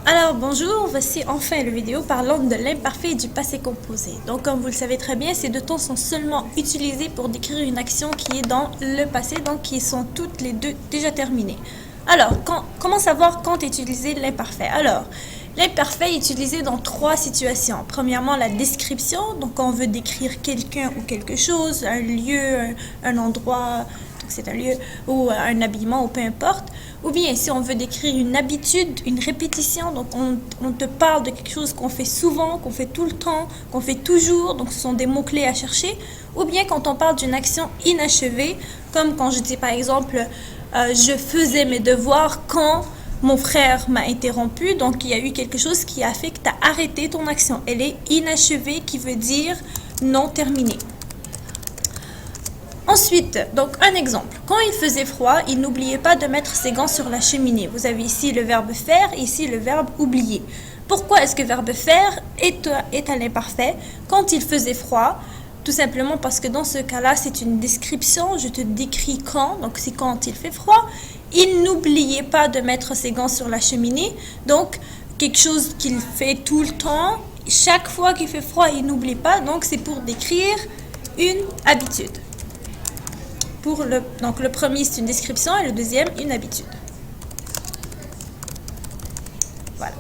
Alors bonjour, voici enfin la vidéo parlant de l'imparfait et du passé composé. Donc comme vous le savez très bien, ces deux temps sont seulement utilisés pour décrire une action qui est dans le passé, donc qui sont toutes les deux déjà terminées. Alors, comment savoir quand utiliser l'imparfait? Alors, l'imparfait est utilisé dans trois situations. Premièrement, la description, donc quand on veut décrire quelqu'un ou quelque chose, un lieu, un endroit, donc c'est un lieu, ou un habillement, ou peu importe. Ou bien si on veut décrire une habitude, une répétition, donc on te parle de quelque chose qu'on fait souvent, qu'on fait tout le temps, qu'on fait toujours, donc ce sont des mots-clés à chercher. Ou bien quand on parle d'une action inachevée, comme quand je dis par exemple je faisais mes devoirs quand mon frère m'a interrompu, donc il y a eu quelque chose qui a fait que tu as arrêté ton action. Elle est inachevée, qui veut dire non terminée. Ensuite, donc un exemple. Quand il faisait froid, il n'oubliait pas de mettre ses gants sur la cheminée. Vous avez ici le verbe faire et ici le verbe oublier. Pourquoi est-ce que le verbe faire est à l'imparfait quand il faisait froid? Tout simplement parce que dans ce cas-là, c'est une description. Je te décris quand, donc c'est quand il fait froid. Il n'oubliait pas de mettre ses gants sur la cheminée. Donc, quelque chose qu'il fait tout le temps. Chaque fois qu'il fait froid, il n'oublie pas. Donc, c'est pour décrire une habitude. Donc le premier c'est une description et le deuxième une habitude. Voilà.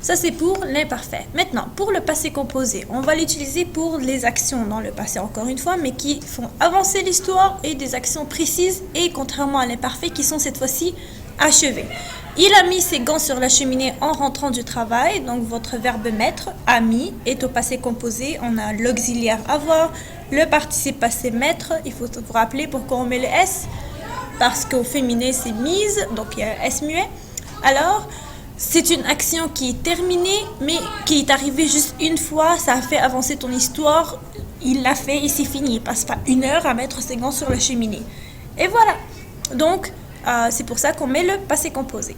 Ça c'est pour l'imparfait. Maintenant, pour le passé composé, on va l'utiliser pour les actions dans le passé encore une fois, mais qui font avancer l'histoire et des actions précises et contrairement à l'imparfait qui sont cette fois-ci achevées. Il a mis ses gants sur la cheminée en rentrant du travail. Donc votre verbe mettre, a mis, est au passé composé. On a l'auxiliaire avoir, le participe passé mettre. Il faut vous rappeler pourquoi on met le S. Parce qu'au féminin c'est mise, donc il y a un S muet. Alors, c'est une action qui est terminée, mais qui est arrivée juste une fois. Ça a fait avancer ton histoire. Il l'a fait et c'est fini. Il passe pas 1 heure à mettre ses gants sur la cheminée. Et voilà. Donc, c'est pour ça qu'on met le passé composé.